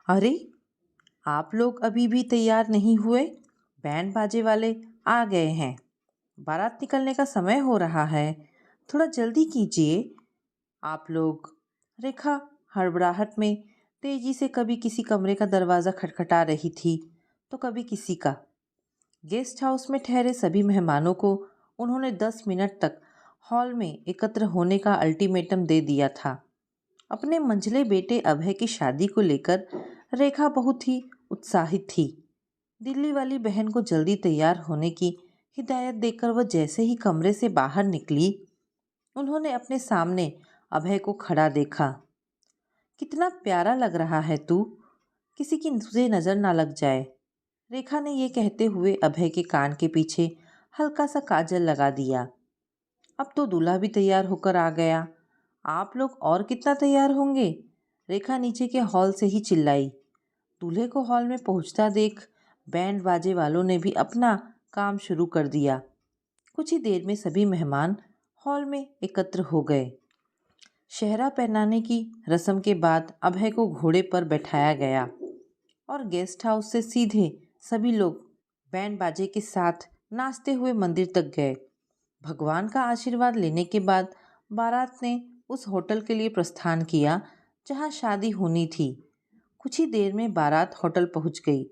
अरे, आप लोग अभी भी तैयार नहीं हुए? बैंड बाजे वाले आ गए हैं। बारात निकलने का समय हो रहा है। थोड़ा जल्दी कीजिए। आप लोग। रेखा हड़बड़ाहट में तेजी से कभी किसी कमरे का दरवाज़ा खटखटा रही थी तो कभी किसी का। गेस्ट हाउस में ठहरे सभी मेहमानों को उन्होंने 10 मिनट तक हॉल में एकत्र होने का अल्टीमेटम दे दिया था। अपने मंझले बेटे अभय की शादी को लेकर रेखा बहुत ही उत्साहित थी। दिल्ली वाली बहन को जल्दी तैयार होने की हिदायत देकर वह जैसे ही कमरे से बाहर निकली, उन्होंने अपने सामने अभय को खड़ा देखा। कितना प्यारा लग रहा है तू, किसी की तुझे नजर ना लग जाए। रेखा ने यह कहते हुए अभय के कान के पीछे हल्का सा काजल लगा दिया। अब तो दूल्हा भी तैयार होकर आ गया। आप लोग और कितना तैयार होंगे? रेखा नीचे के हॉल से ही चिल्लाई। दूल्हे को हॉल में पहुंचता देख बैंड बाजे वालों ने भी अपना काम शुरू कर दिया। कुछ ही देर में सभी मेहमान हॉल में एकत्र हो गए। शहरा पहनाने की रस्म के बाद अभय को घोड़े पर बैठाया गया और गेस्ट हाउस से सीधे सभी लोग बैंड बाजे के साथ नाचते हुए मंदिर तक गए। भगवान का आशीर्वाद लेने के बाद बारात ने उस होटल के लिए प्रस्थान किया जहां शादी होनी थी। कुछ ही देर में बारात होटल पहुंच गई।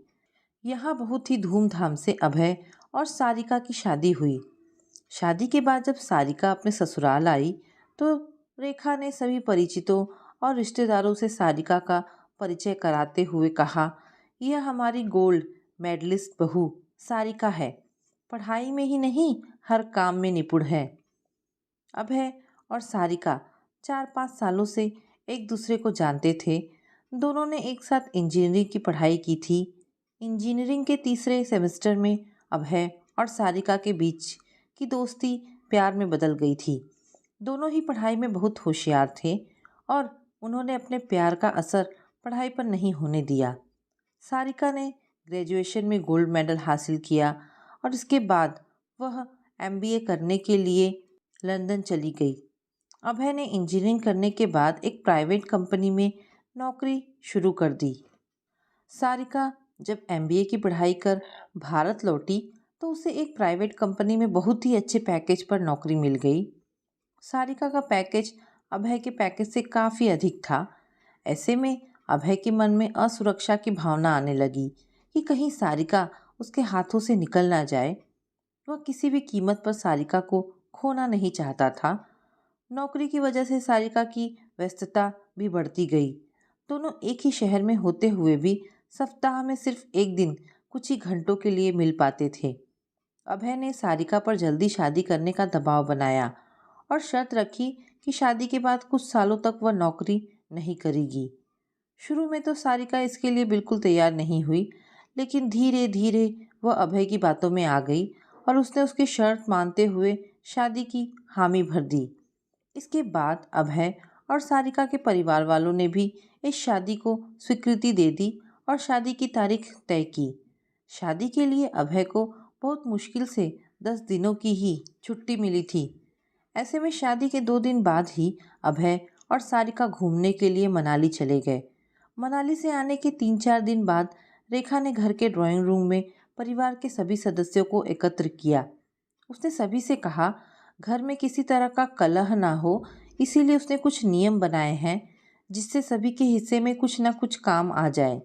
यहाँ बहुत ही धूमधाम से अभय और सारिका की शादी हुई। शादी के बाद जब सारिका अपने ससुराल आई तो रेखा ने सभी परिचितों और रिश्तेदारों से सारिका का परिचय कराते हुए कहा, यह हमारी गोल्ड मेडलिस्ट बहू सारिका है। पढ़ाई में ही नहीं, हर काम में निपुण है। अभय और सारिका 4-5 सालों से एक दूसरे को जानते थे। दोनों ने एक साथ इंजीनियरिंग की पढ़ाई की थी। इंजीनियरिंग के तीसरे सेमेस्टर में अभय और सारिका के बीच की दोस्ती प्यार में बदल गई थी। दोनों ही पढ़ाई में बहुत होशियार थे और उन्होंने अपने प्यार का असर पढ़ाई पर नहीं होने दिया। सारिका ने ग्रेजुएशन में गोल्ड मेडल हासिल किया और इसके बाद वह एमबीए करने के लिए लंदन चली गई। अभय ने इंजीनियरिंग करने के बाद एक प्राइवेट कंपनी में नौकरी शुरू कर दी। सारिका जब एमबीए की पढ़ाई कर भारत लौटी तो उसे एक प्राइवेट कंपनी में बहुत ही अच्छे पैकेज पर नौकरी मिल गई। सारिका का पैकेज अभय के पैकेज से काफ़ी अधिक था। ऐसे में अभय के मन में असुरक्षा की भावना आने लगी कि कहीं सारिका उसके हाथों से निकल ना जाए। वह किसी भी कीमत पर सारिका को खोना नहीं चाहता था। नौकरी की वजह से सारिका की व्यस्तता भी बढ़ती गई। दोनों एक ही शहर में होते हुए भी सप्ताह में सिर्फ एक दिन कुछ ही घंटों के लिए मिल पाते थे। अभय ने सारिका पर जल्दी शादी करने का दबाव बनाया और शर्त रखी कि शादी के बाद कुछ सालों तक वह नौकरी नहीं करेगी। शुरू में तो सारिका इसके लिए बिल्कुल तैयार नहीं हुई, लेकिन धीरे धीरे वह अभय की बातों में आ गई और उसने उसकी शर्त मानते हुए शादी की हामी भर दी। इसके बाद अभय और सारिका के परिवार वालों ने भी इस शादी को स्वीकृति दे दी और शादी की तारीख तय की। शादी के लिए अभय को बहुत मुश्किल से 10 दिनों की ही छुट्टी मिली थी। ऐसे में शादी के 2 दिन बाद ही अभय और सारिका घूमने के लिए मनाली चले गए। मनाली से आने के 3-4 दिन बाद रेखा ने घर के ड्राइंग रूम में परिवार के सभी सदस्यों को एकत्र किया। उसने सभी से कहा, घर में किसी तरह का कलह ना हो, इसीलिए उसने कुछ नियम बनाए हैं जिससे सभी के हिस्से में कुछ ना कुछ काम आ जाए।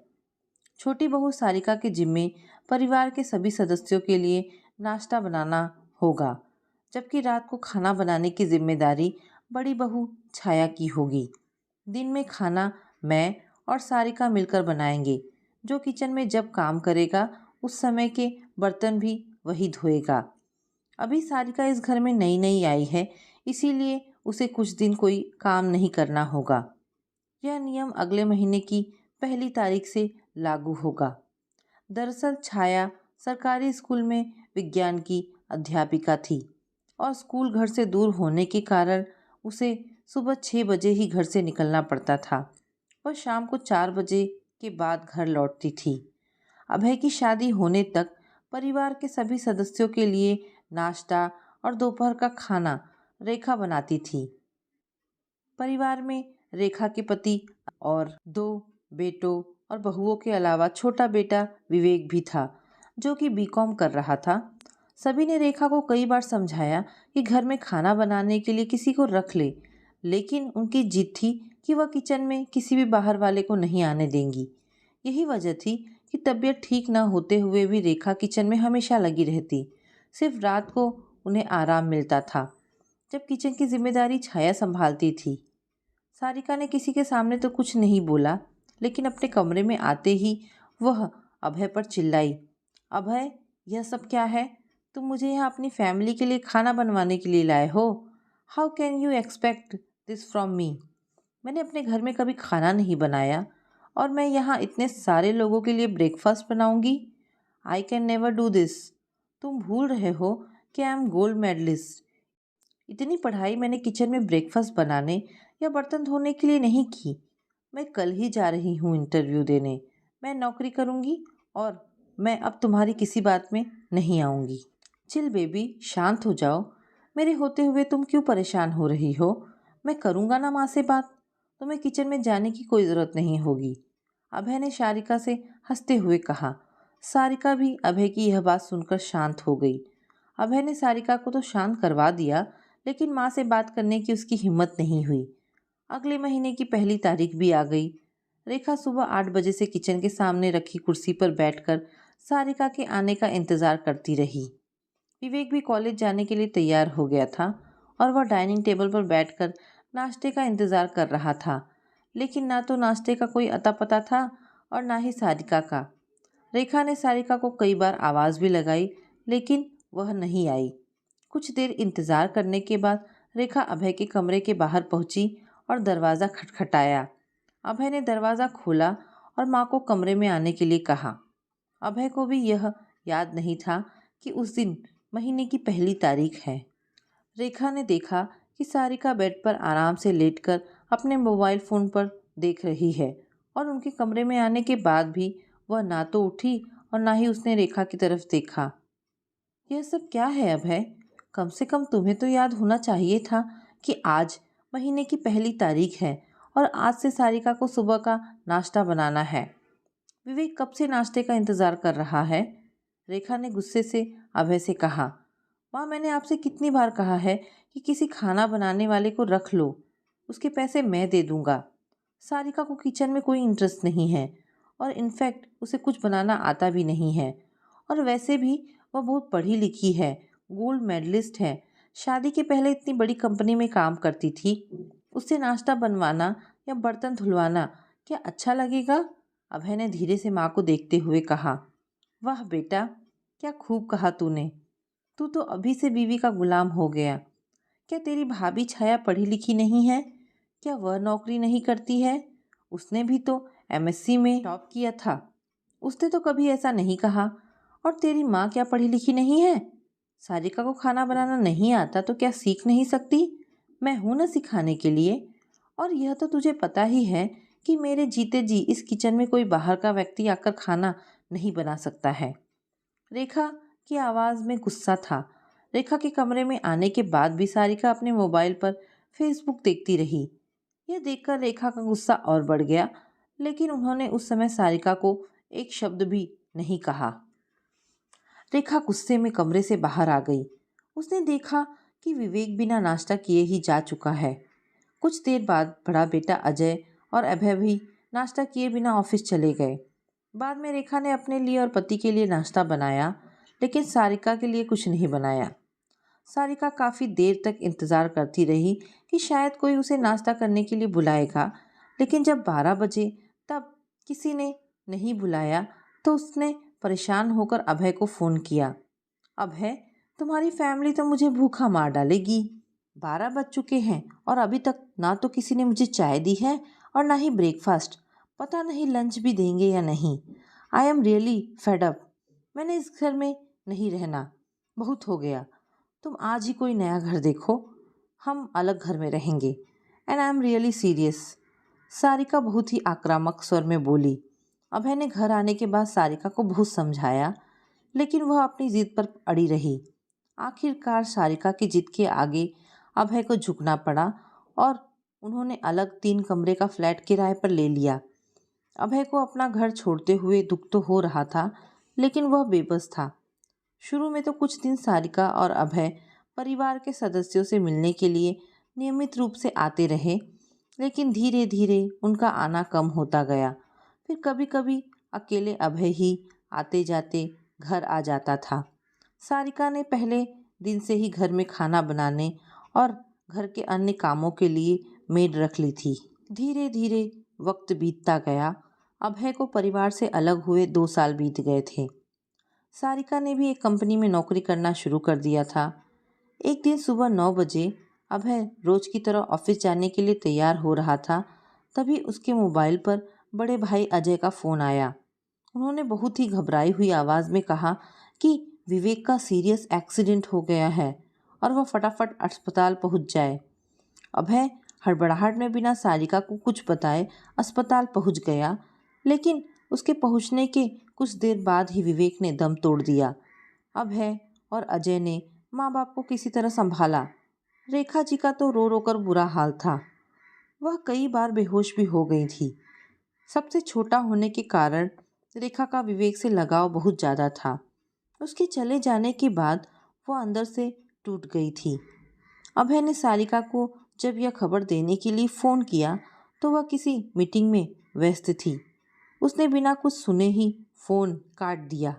छोटी बहू सारिका के जिम्मे परिवार के सभी सदस्यों के लिए नाश्ता बनाना होगा, जबकि रात को खाना बनाने की जिम्मेदारी बड़ी बहू छाया की होगी। दिन में खाना मैं और सारिका मिलकर बनाएंगे। जो किचन में जब काम करेगा उस समय के बर्तन भी वही धोएगा। अभी सारिका इस घर में नई नई आई है, इसीलिए उसे कुछ दिन कोई काम नहीं करना होगा। यह नियम अगले महीने की 1 तारीख से लागू होगा। दरअसल छाया सरकारी स्कूल में विज्ञान की अध्यापिका थी और स्कूल घर से दूर होने के कारण उसे सुबह 6 बजे ही घर से निकलना पड़ता था। वह शाम को 4 बजे के बाद घर लौटती थी। अभय की शादी होने तक परिवार के सभी सदस्यों के लिए नाश्ता और दोपहर का खाना रेखा बनाती थी। परिवार में रेखा के पति और 2 बेटों और बहुओं के अलावा छोटा बेटा विवेक भी था जो कि बीकॉम कर रहा था। सभी ने रेखा को कई बार समझाया कि घर में खाना बनाने के लिए किसी को रख ले, लेकिन उनकी जिद थी कि वह किचन में किसी भी बाहर वाले को नहीं आने देंगी। यही वजह थी कि तबीयत ठीक न होते हुए भी रेखा किचन में हमेशा लगी रहती। सिर्फ रात को उन्हें आराम मिलता था, जब किचन की जिम्मेदारी छाया संभालती थी। सारिका ने किसी के सामने तो कुछ नहीं बोला, लेकिन अपने कमरे में आते ही वह अभय पर चिल्लाई, अभय, यह सब क्या है? तुम मुझे यहाँ अपनी फैमिली के लिए खाना बनवाने के लिए लाए हो? How can you expect this from me? मैंने अपने घर में कभी खाना नहीं बनाया और मैं यहाँ इतने सारे लोगों के लिए ब्रेकफास्ट बनाऊंगी? I can never do this. तुम भूल रहे हो कि आई एम गोल्ड मेडलिस्ट। इतनी पढ़ाई मैंने किचन में ब्रेकफास्ट बनाने या बर्तन धोने के लिए नहीं की। मैं कल ही जा रही हूँ इंटरव्यू देने। मैं नौकरी करूँगी और मैं अब तुम्हारी किसी बात में नहीं आऊँगी। चिल बेबी, शांत हो जाओ। मेरे होते हुए तुम क्यों परेशान हो रही हो? मैं करूँगा ना माँ से बात। तुम्हें किचन में जाने की कोई ज़रूरत नहीं होगी, अभय ने सारिका से हंसते हुए कहा। सारिका भी अभय की यह बात सुनकर शांत हो गई। अभय ने सारिका को तो शांत करवा दिया, लेकिन माँ से बात करने की उसकी हिम्मत नहीं हुई। अगले महीने की पहली तारीख भी आ गई। रेखा सुबह 8 बजे से किचन के सामने रखी कुर्सी पर बैठकर सारिका के आने का इंतजार करती रही। विवेक भी कॉलेज जाने के लिए तैयार हो गया था और वह डाइनिंग टेबल पर बैठकर नाश्ते का इंतजार कर रहा था, लेकिन ना तो नाश्ते का कोई अता पता था और ना ही सारिका का। रेखा ने सारिका को कई बार आवाज़ भी लगाई, लेकिन वह नहीं आई। कुछ देर इंतजार करने के बाद रेखा अभय के कमरे के बाहर पहुंची और दरवाज़ा खटखटाया। अभय ने दरवाज़ा खोला और माँ को कमरे में आने के लिए कहा। अभय को भी यह याद नहीं था कि उस दिन महीने की पहली तारीख है। रेखा ने देखा कि सारिका बेड पर आराम से लेटकर अपने मोबाइल फ़ोन पर देख रही है और उनके कमरे में आने के बाद भी वह ना तो उठी और ना ही उसने रेखा की तरफ देखा। यह सब क्या है अभय? कम से कम तुम्हें तो याद होना चाहिए था कि आज महीने की पहली तारीख है और आज से सारिका को सुबह का नाश्ता बनाना है। विवेक कब से नाश्ते का इंतज़ार कर रहा है? रेखा ने गुस्से से अभय से कहा। माँ, मैंने आपसे कितनी बार कहा है कि किसी खाना बनाने वाले को रख लो, उसके पैसे मैं दे दूँगा। सारिका को किचन में कोई इंटरेस्ट नहीं है और इनफैक्ट उसे कुछ बनाना आता भी नहीं है, और वैसे भी वह बहुत पढ़ी लिखी है, गोल्ड मेडलिस्ट है, शादी के पहले इतनी बड़ी कंपनी में काम करती थी। उससे नाश्ता बनवाना या बर्तन धुलवाना क्या अच्छा लगेगा? अभय ने धीरे से माँ को देखते हुए कहा। वाह बेटा, क्या खूब कहा तूने। तू तो अभी से बीवी का गुलाम हो गया। क्या तेरी भाभी छाया पढ़ी लिखी नहीं है? क्या वह नौकरी नहीं करती है? उसने भी तो एमएससी में टॉप किया था। उसने तो कभी ऐसा नहीं कहा। और तेरी माँ क्या पढ़ी लिखी नहीं है? सारिका को खाना बनाना नहीं आता तो क्या सीख नहीं सकती? मैं हूं ना सिखाने के लिए। और यह तो तुझे पता ही है कि मेरे जीते जी इस किचन में कोई बाहर का व्यक्ति आकर खाना नहीं बना सकता है। रेखा की आवाज़ में गुस्सा था। रेखा के कमरे में आने के बाद भी सारिका अपने मोबाइल पर फेसबुक देखती रही। यह देखकर रेखा का गुस्सा और बढ़ गया, लेकिन उन्होंने उस समय सारिका को एक शब्द भी नहीं कहा। रेखा गुस्से में कमरे से बाहर आ गई। उसने देखा कि विवेक बिना नाश्ता किए ही जा चुका है। कुछ देर बाद बड़ा बेटा अजय और अभय भी नाश्ता किए बिना ऑफिस चले गए। बाद में रेखा ने अपने लिए और पति के लिए नाश्ता बनाया, लेकिन सारिका के लिए कुछ नहीं बनाया। सारिका काफ़ी देर तक इंतज़ार करती रही कि शायद कोई उसे नाश्ता करने के लिए बुलाएगा, लेकिन जब 12 बजे तब किसी ने नहीं बुलाया तो उसने परेशान होकर अभय को फ़ोन किया। अभय, तुम्हारी फैमिली तो मुझे भूखा मार डालेगी। 12 बज चुके हैं और अभी तक ना तो किसी ने मुझे चाय दी है और ना ही ब्रेकफास्ट। पता नहीं लंच भी देंगे या नहीं। I am really fed up. मैंने इस घर में नहीं रहना, बहुत हो गया। तुम आज ही कोई नया घर देखो, हम अलग घर में रहेंगे। And I am really serious. Sarika बहुत ही आक्रामक स्वर में बोली। अभय ने घर आने के बाद सारिका को बहुत समझाया, लेकिन वह अपनी जिद पर अड़ी रही। आखिरकार सारिका की जिद के आगे अभय को झुकना पड़ा और उन्होंने अलग 3 कमरे का फ्लैट किराए पर ले लिया। अभय को अपना घर छोड़ते हुए दुख तो हो रहा था, लेकिन वह बेबस था। शुरू में तो कुछ दिन सारिका और अभय परिवार के सदस्यों से मिलने के लिए नियमित रूप से आते रहे, लेकिन धीरे धीरे उनका आना कम होता गया। फिर कभी कभी अकेले अभय ही आते जाते घर आ जाता था। सारिका ने पहले दिन से ही घर में खाना बनाने और घर के अन्य कामों के लिए मेड रख ली थी। धीरे धीरे वक्त बीतता गया। अभय को परिवार से अलग हुए 2 साल बीत गए थे। सारिका ने भी एक कंपनी में नौकरी करना शुरू कर दिया था। एक दिन सुबह 9 बजे अभय रोज की तरह ऑफिस जाने के लिए तैयार हो रहा था, तभी उसके मोबाइल पर बड़े भाई अजय का फ़ोन आया। उन्होंने बहुत ही घबराई हुई आवाज़ में कहा कि विवेक का सीरियस एक्सीडेंट हो गया है और वह फटाफट अस्पताल पहुंच जाए। अभय हड़बड़ाहट में बिना सारिका को कुछ बताए अस्पताल पहुंच गया, लेकिन उसके पहुंचने के कुछ देर बाद ही विवेक ने दम तोड़ दिया। अभय और अजय ने माँ बाप को किसी तरह संभाला। रेखा जी का तो रो रो कर बुरा हाल था। वह कई बार बेहोश भी हो गई थी। सबसे छोटा होने के कारण रेखा का विवेक से लगाव बहुत ज़्यादा था। उसके चले जाने के बाद वह अंदर से टूट गई थी। अभय ने सारिका को जब यह खबर देने के लिए फ़ोन किया तो वह किसी मीटिंग में व्यस्त थी। उसने बिना कुछ सुने ही फ़ोन काट दिया।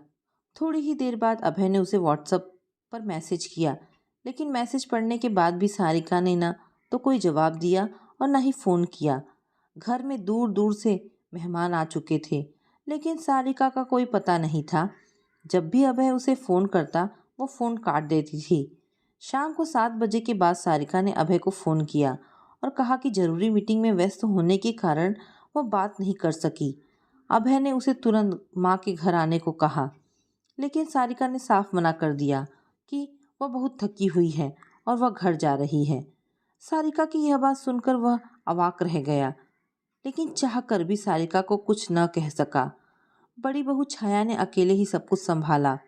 थोड़ी ही देर बाद अभय ने उसे व्हाट्सएप पर मैसेज किया, लेकिन मैसेज पढ़ने के बाद भी सारिका ने ना तो कोई जवाब दिया और ना ही फ़ोन किया। घर में दूर दूर से मेहमान आ चुके थे, लेकिन सारिका का कोई पता नहीं था। जब भी अभय उसे फ़ोन करता वो फ़ोन काट देती थी। शाम को 7 बजे के बाद सारिका ने अभय को फ़ोन किया और कहा कि ज़रूरी मीटिंग में व्यस्त होने के कारण वह बात नहीं कर सकी। अभय ने उसे तुरंत माँ के घर आने को कहा, लेकिन सारिका ने साफ मना कर दिया कि वह बहुत थकी हुई है और वह घर जा रही है। सारिका की यह बात सुनकर वह अवाक रह गया, लेकिन चाह कर भी सारिका को कुछ न कह सका। बड़ी बहू छाया ने अकेले ही सब कुछ संभाला।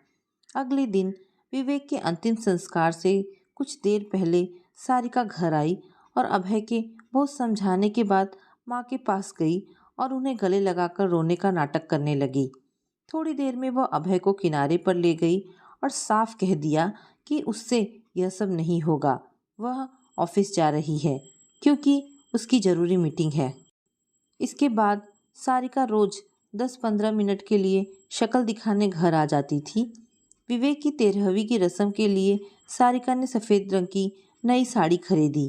अगले दिन विवेक के अंतिम संस्कार से कुछ देर पहले सारिका घर आई और अभय के बहुत समझाने के बाद माँ के पास गई और उन्हें गले लगाकर रोने का नाटक करने लगी। थोड़ी देर में वह अभय को किनारे पर ले गई और साफ कह दिया कि उससे यह सब नहीं होगा। वह ऑफिस जा रही है क्योंकि उसकी ज़रूरी मीटिंग है। इसके बाद सारिका रोज 10-15 मिनट के लिए शक्ल दिखाने घर आ जाती थी। विवेक की 13वीं की रस्म के लिए सारिका ने सफ़ेद रंग की नई साड़ी खरीदी।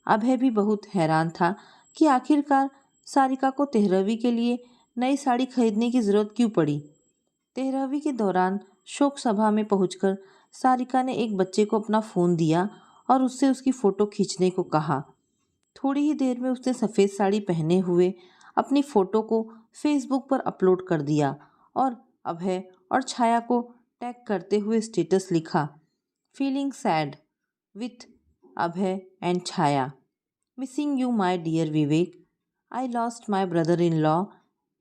अभय भी बहुत हैरान था कि आखिरकार सारिका को 13वीं के लिए नई साड़ी खरीदने की ज़रूरत क्यों पड़ी। 13वीं के दौरान शोक सभा में पहुंचकर सारिका ने एक बच्चे को अपना फ़ोन दिया और उससे उसकी फ़ोटो खींचने को कहा। थोड़ी ही देर में उसने सफ़ेद साड़ी पहने हुए अपनी फ़ोटो को फेसबुक पर अपलोड कर दिया और अभय और छाया को टैग करते हुए स्टेटस लिखा, feeling sad with Abhay and Chhaya, missing you my dear Vivek, I lost my brother in law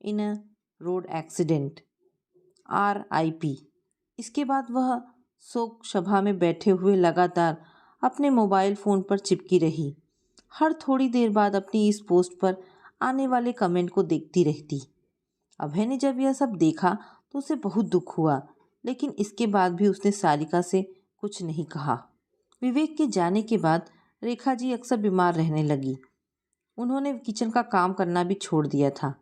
in a road accident, RIP। इसके बाद वह शोक सभा में बैठे हुए लगातार अपने मोबाइल फ़ोन पर चिपकी रही। हर थोड़ी देर बाद अपनी इस पोस्ट पर आने वाले कमेंट को देखती रहती। अभय ने जब यह सब देखा तो उसे बहुत दुख हुआ, लेकिन इसके बाद भी उसने सारिका से कुछ नहीं कहा। विवेक के जाने के बाद रेखा जी अक्सर बीमार रहने लगी। उन्होंने किचन का काम करना भी छोड़ दिया था।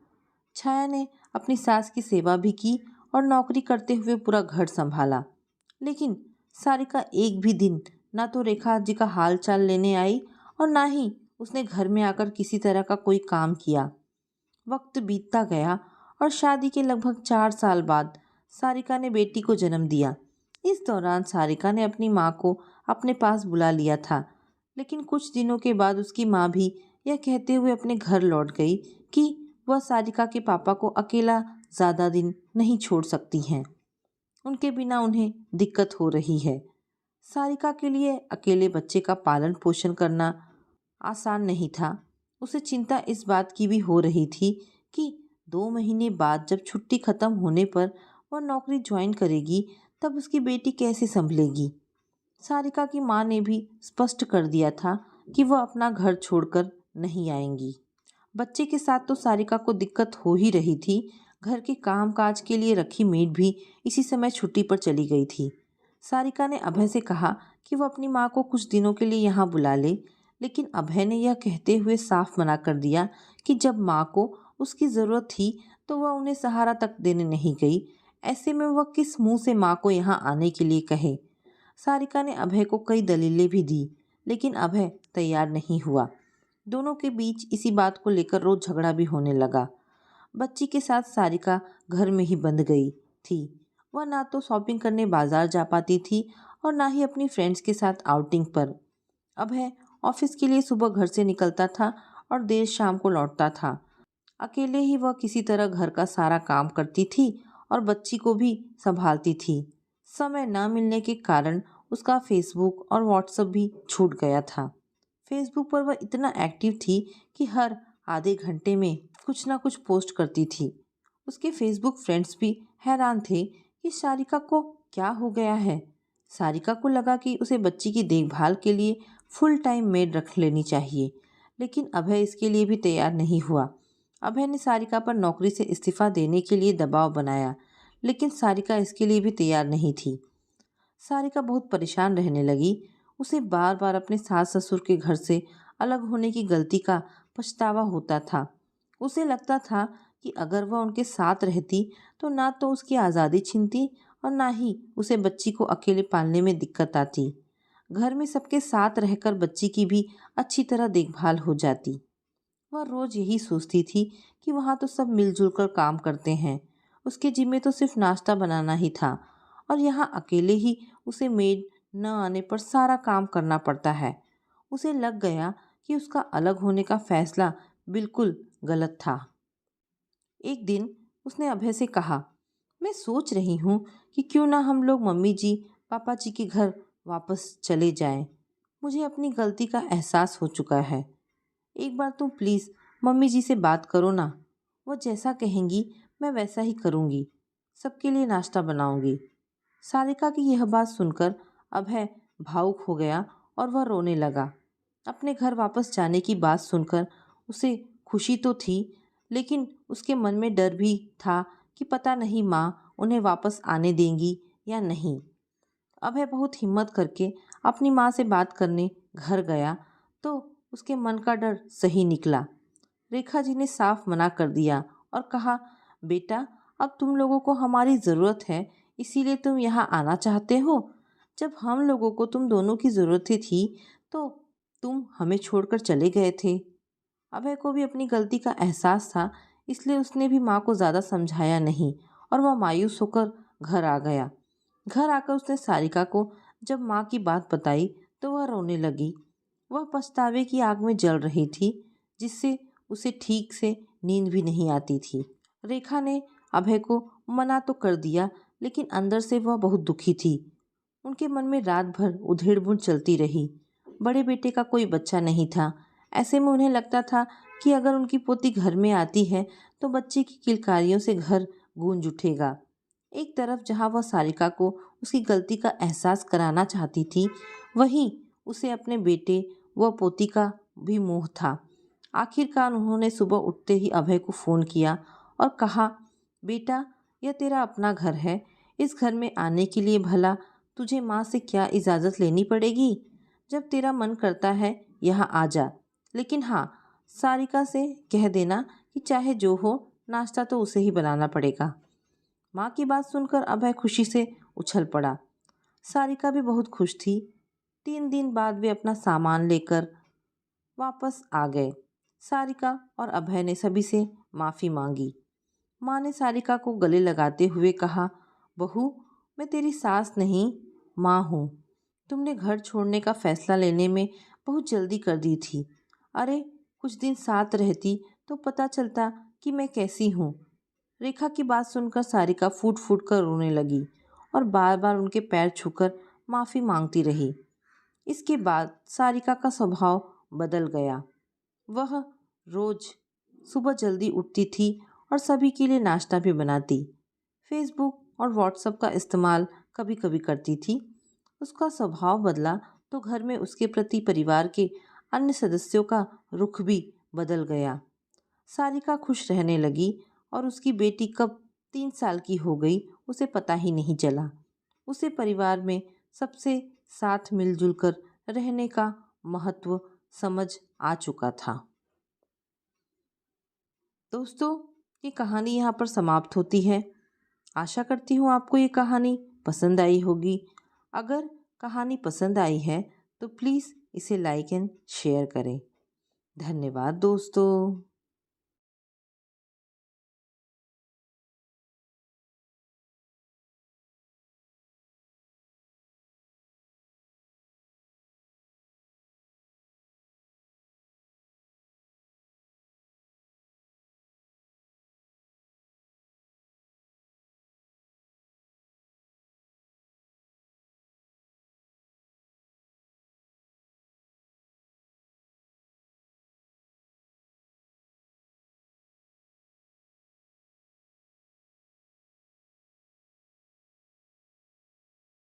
छाया ने अपनी सास की सेवा भी की और नौकरी करते हुए पूरा घर संभाला, लेकिन सारिका एक भी दिन ना तो रेखा जी का हाल चाल लेने आई और ना ही उसने घर में आकर किसी तरह का कोई काम किया। वक्त बीतता गया और शादी के लगभग 4 साल बाद सारिका ने बेटी को जन्म दिया। इस दौरान सारिका ने अपनी माँ को अपने पास बुला लिया था, लेकिन कुछ दिनों के बाद उसकी माँ भी यह कहते हुए अपने घर लौट गई कि वह सारिका के पापा को अकेला ज़्यादा दिन नहीं छोड़ सकती हैं। उनके बिना उन्हें दिक्कत हो रही है। सारिका के लिए अकेले बच्चे का पालन पोषण करना आसान नहीं था। उसे चिंता इस बात की भी हो रही थी कि 2 महीने बाद जब छुट्टी खत्म होने पर वह नौकरी ज्वाइन करेगी तब उसकी बेटी कैसे संभलेगी। सारिका की माँ ने भी स्पष्ट कर दिया था कि वह अपना घर छोड़कर नहीं आएंगी। बच्चे के साथ तो सारिका को दिक्कत हो ही रही थी। घर के काम काज के लिए रखी मेड भी इसी समय छुट्टी पर चली गई थी। सारिका ने अभय से कहा कि वो अपनी माँ को कुछ दिनों के लिए यहाँ बुला ले, लेकिन अभय ने यह कहते हुए साफ मना कर दिया कि जब माँ को उसकी ज़रूरत थी तो वह उन्हें सहारा तक देने नहीं गई। ऐसे में वह किस मुंह से माँ को यहाँ आने के लिए कहे। सारिका ने अभय को कई दलीलें भी दी, लेकिन अभय तैयार नहीं हुआ। दोनों के बीच इसी बात को लेकर रोज झगड़ा भी होने लगा। बच्ची के साथ सारिका घर में ही बंद गई थी। वह ना तो शॉपिंग करने बाजार जा पाती थी और ना ही अपनी फ्रेंड्स के साथ आउटिंग पर। अभय ऑफिस के लिए सुबह घर से निकलता था और देर शाम को लौटता था। अकेले ही वह किसी तरह घर का सारा काम करती थी और बच्ची को भी संभालती थी। समय न मिलने के कारण उसका फेसबुक और व्हाट्सएप भी छूट गया था। फेसबुक पर वह इतना एक्टिव थी कि हर आधे घंटे में कुछ ना कुछ पोस्ट करती थी। उसके फेसबुक फ्रेंड्स भी हैरान थे कि सारिका को क्या हो गया है। सारिका को लगा कि उसे बच्ची की देखभाल के लिए फुल टाइम मेड रख लेनी चाहिए, लेकिन अभय इसके लिए भी तैयार नहीं हुआ। अभय ने सारिका पर नौकरी से इस्तीफा देने के लिए दबाव बनाया, लेकिन सारिका इसके लिए भी तैयार नहीं थी। सारिका बहुत परेशान रहने लगी। उसे बार बार अपने सास ससुर के घर से अलग होने की गलती का पछतावा होता था। उसे लगता था कि अगर वह उनके साथ रहती तो ना तो उसकी आज़ादी छिनती और ना ही उसे बच्ची को अकेले पालने में दिक्कत आती। घर में सबके साथ रहकर बच्ची की भी अच्छी तरह देखभाल हो जाती। वह रोज यही सोचती थी कि वहाँ तो सब मिलजुल कर काम करते हैं, उसके जिम्मे तो सिर्फ नाश्ता बनाना ही था, और यहाँ अकेले ही उसे मेड न आने पर सारा काम करना पड़ता है। उसे लग गया कि उसका अलग होने का फैसला बिल्कुल गलत था। एक दिन उसने अभय से कहा, मैं सोच रही हूँ कि क्यों ना हम लोग मम्मी जी पापा जी के घर वापस चले जाएं। मुझे अपनी गलती का एहसास हो चुका है। एक बार तुम प्लीज़ मम्मी जी से बात करो ना। वो जैसा कहेंगी मैं वैसा ही करूँगी। सबके लिए नाश्ता बनाऊँगी। सारिका की यह बात सुनकर अभय भावुक हो गया और वह रोने लगा। अपने घर वापस जाने की बात सुनकर उसे खुशी तो थी, लेकिन उसके मन में डर भी था कि पता नहीं माँ उन्हें वापस आने देंगी या नहीं। अभय बहुत हिम्मत करके अपनी माँ से बात करने घर गया तो उसके मन का डर सही निकला। रेखा जी ने साफ मना कर दिया और कहा, बेटा अब तुम लोगों को हमारी ज़रूरत है, इसीलिए तुम यहाँ आना चाहते हो। जब हम लोगों को तुम दोनों की ज़रूरत थी तो तुम हमें छोड़कर चले गए थे। अभय को भी अपनी गलती का एहसास था, इसलिए उसने भी माँ को ज़्यादा समझाया नहीं और वह मायूस होकर घर आ गया। घर आकर उसने सारिका को जब माँ की बात बताई तो वह रोने लगी। वह पछतावे की आग में जल रही थी, जिससे उसे ठीक से नींद भी नहीं आती थी। रेखा ने अभय को मना तो कर दिया, लेकिन अंदर से वह बहुत दुखी थी। उनके मन में रात भर उधेड़-बुन चलती रही। बड़े बेटे का कोई बच्चा नहीं था। ऐसे में उन्हें लगता था कि अगर उनकी पोती घर में आती है तो बच्चे की किलकारियों से घर गूंज उठेगा। एक तरफ जहाँ वह सारिका को उसकी गलती का एहसास कराना चाहती थी, वहीं उसे अपने बेटे व पोती का भी मोह था। आखिरकार उन्होंने सुबह उठते ही अभय को फ़ोन किया और कहा, बेटा यह तेरा अपना घर है। इस घर में आने के लिए भला तुझे माँ से क्या इजाज़त लेनी पड़ेगी। जब तेरा मन करता है यहाँ आ जा, लेकिन हाँ, सारिका से कह देना कि चाहे जो हो नाश्ता तो उसे ही बनाना पड़ेगा। माँ की बात सुनकर अभय खुशी से उछल पड़ा। सारिका भी बहुत खुश थी। 3 दिन बाद वे अपना सामान लेकर वापस आ गए। सारिका और अभय ने सभी से माफ़ी मांगी। माँ ने सारिका को गले लगाते हुए कहा, बहू मैं तेरी सास नहीं माँ हूँ। तुमने घर छोड़ने का फैसला लेने में बहुत जल्दी कर दी थी। अरे कुछ दिन साथ रहती तो पता चलता कि मैं कैसी हूँ। रेखा की बात सुनकर सारिका फूट फूट कर रोने लगी और बार बार उनके पैर छूकर माफ़ी मांगती रही। इसके बाद सारिका का स्वभाव बदल गया। वह रोज सुबह जल्दी उठती थी और सभी के लिए नाश्ता भी बनाती। फेसबुक और व्हाट्सएप का इस्तेमाल कभी कभी करती थी। उसका स्वभाव बदला तो घर में उसके प्रति परिवार के अन्य सदस्यों का रुख भी बदल गया। सारिका खुश रहने लगी और उसकी बेटी कब 3 साल की हो गई उसे पता ही नहीं चला। उसे परिवार में सबसे साथ मिलजुल कर रहने का महत्व समझ आ चुका था। दोस्तों, ये कहानी यहाँ पर समाप्त होती है। आशा करती हूँ आपको ये कहानी पसंद आई होगी। अगर कहानी पसंद आई है तो प्लीज़ इसे लाइक एंड शेयर करें। धन्यवाद दोस्तों।